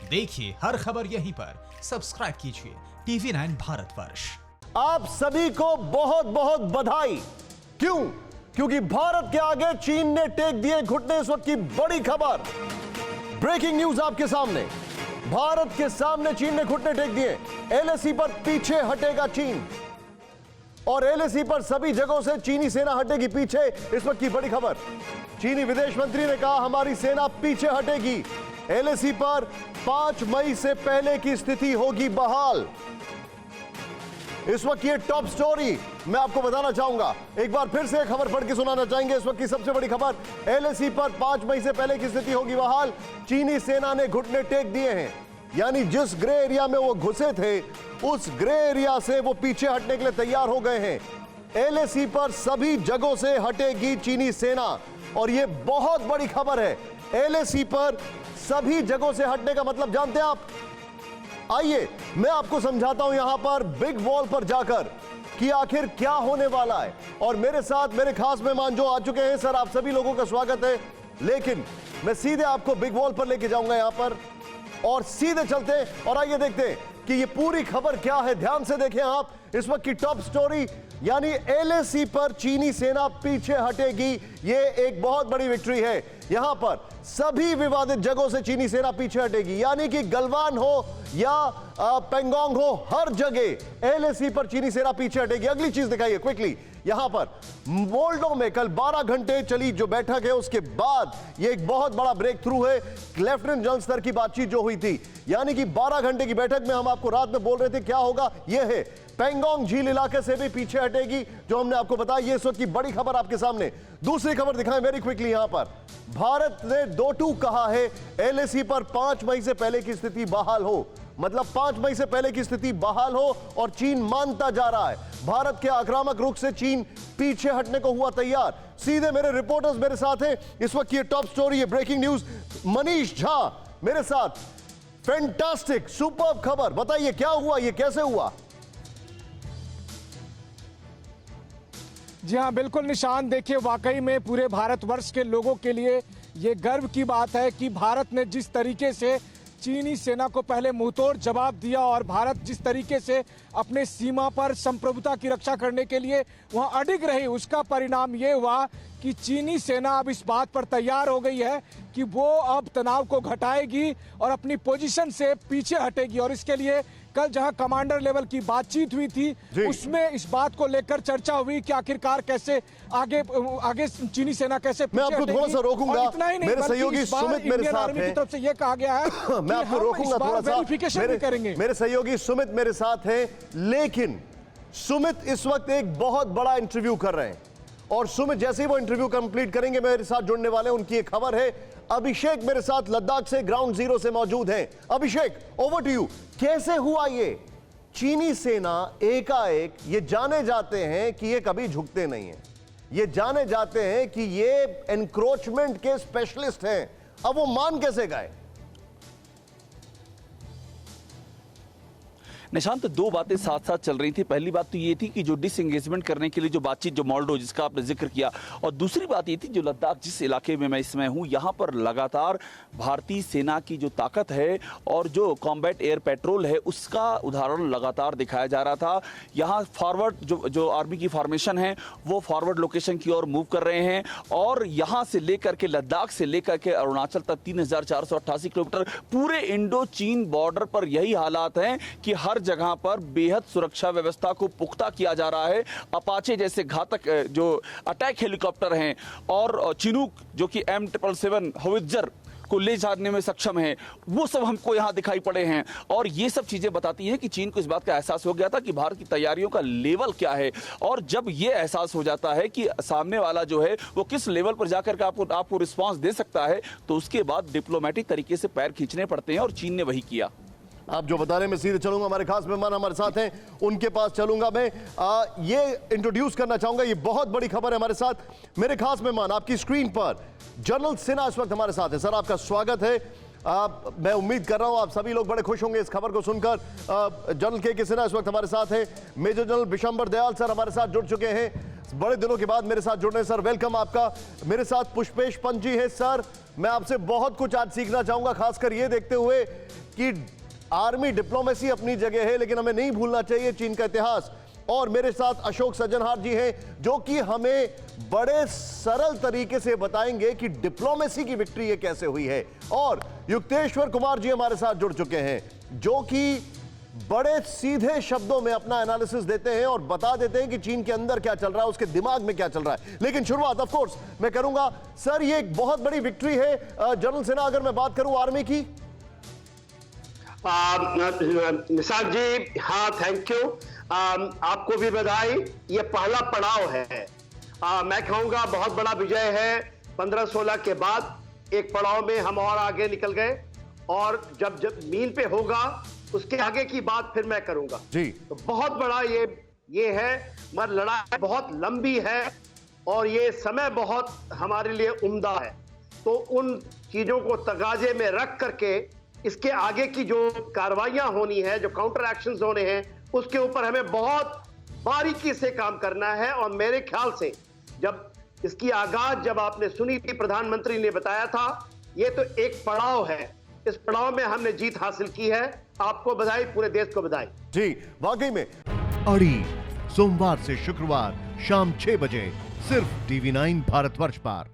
देखिए हर खबर यहीं पर। सब्सक्राइब कीजिए TV9 भारतवर्ष। आप सभी को बहुत बहुत बधाई। क्यों? क्योंकि भारत के आगे चीन ने टेक दिए घुटने। इस वक्त की बड़ी खबर, ब्रेकिंग न्यूज आपके सामने। भारत के सामने चीन ने घुटने टेक दिए। LAC पर पीछे हटेगा चीन, और LAC पर सभी जगहों से चीनी सेना हटेगी पीछे। इस वक्त की बड़ी खबर, चीनी विदेश मंत्री ने कहा हमारी सेना पीछे हटेगी। LAC पर 5 मई से पहले की स्थिति होगी बहाल। इस वक्त ये टॉप स्टोरी मैं आपको बताना चाहूंगा। एक बार फिर से खबर पढ़ के सुनाना चाहेंगे। इस वक्त की सबसे बड़ी खबर, LAC पर 5 मई से पहले की स्थिति होगी बहाल। चीनी सेना ने घुटने टेक दिए हैं, यानी जिस ग्रे एरिया में वो घुसे थे उस ग्रे एरिया से वो पीछे हटने के लिए तैयार हो गए हैं। LAC पर सभी जगहों से हटेगी चीनी सेना, और ये बहुत बड़ी खबर है। LAC पर सभी जगहों से हटने का मतलब जानते हैं आप? आइए मैं आपको समझाता हूं यहां पर बिग वॉल पर जाकर कि आखिर क्या होने वाला है। और मेरे साथ मेरे खास मेहमान जो आ चुके हैं। सर, आप सभी लोगों का स्वागत है। लेकिन मैं सीधे आपको बिग वॉल पर लेके जाऊंगा यहां पर, और सीधे चलते हैं और आइए देखते हैं कि ये पूरी खबर क्या है। ध्यान से देखें आप इस वक्त की टॉप स्टोरी, यानी LAC पर चीनी सेना पीछे हटेगी। ये एक बहुत बड़ी विक्ट्री है। यहां पर सभी विवादित जगहों से चीनी सेना पीछे हटेगी, यानी कि गलवान हो या पेंगोंग हो, हर जगह LAC पर चीनी सेना पीछे हटेगी। अगली चीज दिखाइए क्विकली। यहां पर मोल्डो में कल 12 घंटे चली जो बैठक है, उसके बाद यह एक बहुत बड़ा ब्रेक थ्रू है। लेफ्टिनेंट जनरल स्तर की बातचीत जो हुई थी, यानी कि 12 घंटे की बैठक में हम आपको रात में बोल रहे थे क्या होगा, यह है पेंगोंग झील इलाके से भी पीछे हटेगी, जो हमने आपको बताया। ये इस वक्त की बड़ी खबर आपके सामने। दूसरी खबर दिखाएं वेरी क्विकली। यहां पर भारत ने 2-2 कहा है LAC पर 5 मई से पहले की स्थिति बहाल हो, मतलब 5 मई से पहले की स्थिति बहाल हो, और चीन मानता जा रहा है। भारत के आक्रामक रुख से चीन पीछे हटने को हुआ तैयार। सीधे मेरे रिपोर्टर्स मेरे साथ हैं। इस वक्त ये टॉप स्टोरी है, ब्रेकिंग न्यूज। मनीष झा मेरे साथ। फैंटास्टिक, सुपर्ब खबर, बताइए क्या हुआ, ये कैसे हुआ? जी हाँ, बिल्कुल निशान। देखिए, वाकई में पूरे भारतवर्ष के लोगों के लिए ये गर्व की बात है कि भारत ने जिस तरीके से चीनी सेना को पहले मुंहतोड़ जवाब दिया, और भारत जिस तरीके से अपने सीमा पर संप्रभुता की रक्षा करने के लिए वहां अडिग रही, उसका परिणाम ये हुआ कि चीनी सेना अब इस बात पर तैयार हो गई है कि वो अब तनाव को घटाएगी और अपनी पोजीशन से पीछे हटेगी। और इसके लिए कल जहां कमांडर लेवल की बातचीत हुई थी, उसमें इस बात को लेकर चर्चा हुई कि आखिरकार कैसे आगे चीनी सेना कैसे मैं आपको थोड़ा सा रोकूंगा। इतना ही नहीं, मेरे सहयोगी सुमित मेरे साथ हैं। की तरफ से यह कहा गया है मैं आपको रोकूंगा थोड़ा सा। वेरिफिकेशन भी करेंगे। मेरे सहयोगी सुमित मेरे साथ हैं, लेकिन सुमित इस वक्त एक बहुत बड़ा इंटरव्यू कर रहे हैं, और सुमित जैसे ही वो इंटरव्यू कंप्लीट करेंगे मेरे साथ जुड़ने वाले उनकी एक खबर है। अभिषेक मेरे साथ लद्दाख से ग्राउंड जीरो से मौजूद हैं। अभिषेक, ओवर टू यू। कैसे हुआ ये? चीनी सेना एकाएक, ये जाने जाते हैं कि ये कभी झुकते नहीं हैं, ये जाने जाते हैं कि ये एनक्रोचमेंट के स्पेशलिस्ट हैं, अब वो मान कैसे गए? निशांत, दो बातें साथ साथ चल रही थी। पहली बात तो ये थी कि जो डिसएंगेजमेंट करने के लिए जो बातचीत, जो मोल्डो जिसका आपने जिक्र किया, और दूसरी बात ये थी जो लद्दाख जिस इलाके में मैं इस समय हूँ, यहाँ पर लगातार भारतीय सेना की जो ताकत है और जो कॉम्बैट एयर पेट्रोल है, उसका उदाहरण लगातार दिखाया जा रहा था। यहाँ फॉरवर्ड जो आर्मी की फॉर्मेशन है वो फॉरवर्ड लोकेशन की ओर मूव कर रहे हैं, और यहाँ से लेकर के लद्दाख से लेकर के अरुणाचल तक 3488 किलोमीटर पूरे इंडो चीन बॉर्डर पर यही हालात हैं कि हर जगह पर बेहद सुरक्षा व्यवस्था को पुख्ता किया जा रहा है। अपाचे जैसे घातक जो अटैक हेलीकॉप्टर हैं, और चिनूक जो कि M777 होवित्जर को ले जाने में सक्षम है, वो सब हमको यहाँ दिखाई पड़े हैं। और ये सब चीजें बताती हैं कि चीन को इस बात का एहसास हो गया था कि भारत की तैयारियों का लेवल क्या है, और जब ये एहसास हो जाता है कि सामने वाला जो है वो किस लेवल पर जाकर के आपको रिस्पॉन्स दे सकता है, तो उसके बाद डिप्लोमेटिक तरीके से पैर खींचने पड़ते हैं, और चीन ने वही किया। आप जो बता रहे हैं मैं सीधे चलूंगा, हमारे खास मेहमान हमारे साथ हैं, उनके पास चलूंगा मैं। ये इंट्रोड्यूस करना चाहूंगा, ये बहुत बड़ी खबर है। हमारे साथ मेरे खास मेहमान, आपकी स्क्रीन पर जनरल सिन्हा इस वक्त हमारे साथ है। सर, आपका स्वागत है। मैं उम्मीद कर रहा हूं आप सभी लोग बड़े खुश होंगे इस खबर को सुनकर। जनरल के सिन्हा इस वक्त हमारे साथ हैं। Major general Bishambar Dayal sir हमारे साथ जुड़ चुके हैं। बड़े दिनों के बाद मेरे साथ जुड़ रहे हैं सर, वेलकम आपका। मेरे साथ पुष्पेश पंत जी हैं। सर, मैं आपसे बहुत कुछ आज सीखना चाहूंगा, खासकर ये देखते हुए कि आर्मी डिप्लोमेसी अपनी जगह है, लेकिन हमें नहीं भूलना चाहिए चीन का इतिहास। और मेरे साथ अशोक सज्जनहार जी हैं, जो कि हमें बड़े सरल तरीके से बताएंगे कि डिप्लोमेसी की विक्ट्री ये कैसे हुई है। और युक्तेश्वर कुमार जी हमारे साथ जुड़ चुके हैं, जो कि बड़े सीधे शब्दों में अपना एनालिसिस देते हैं और बता देते हैं कि चीन के अंदर क्या चल रहा है, उसके दिमाग में क्या चल रहा है। लेकिन शुरुआत ऑफ कोर्स मैं करूंगा, सर ये एक बहुत बड़ी विक्ट्री है जनरल सिन्हा, अगर मैं बात करूं आर्मी की। निसार जी, हाँ थैंक यू, आपको भी बधाई। ये पहला पड़ाव है, मैं कहूंगा बहुत बड़ा विजय है। 15-16 के बाद एक पड़ाव में हम और आगे निकल गए, और जब मील पे होगा उसके आगे की बात फिर मैं करूंगा जी। तो बहुत बड़ा ये है, मगर लड़ाई बहुत लंबी है और ये समय बहुत हमारे लिए उम्दा है। तो उन चीजों को तगाजे में रख करके इसके आगे की जो कार्रवाइयां होनी है, जो काउंटर एक्शंस होने हैं, उसके ऊपर हमें बहुत बारीकी से काम करना है। और मेरे ख्याल से जब इसकी आगाज जब आपने सुनी थी, प्रधानमंत्री ने बताया था, ये तो एक पड़ाव है, इस पड़ाव में हमने जीत हासिल की है। आपको बधाई, पूरे देश को बधाई। जी वाकई में। अड़ी सोमवार से शुक्रवार शाम 6 बजे सिर्फ TV9 भारतवर्ष पर।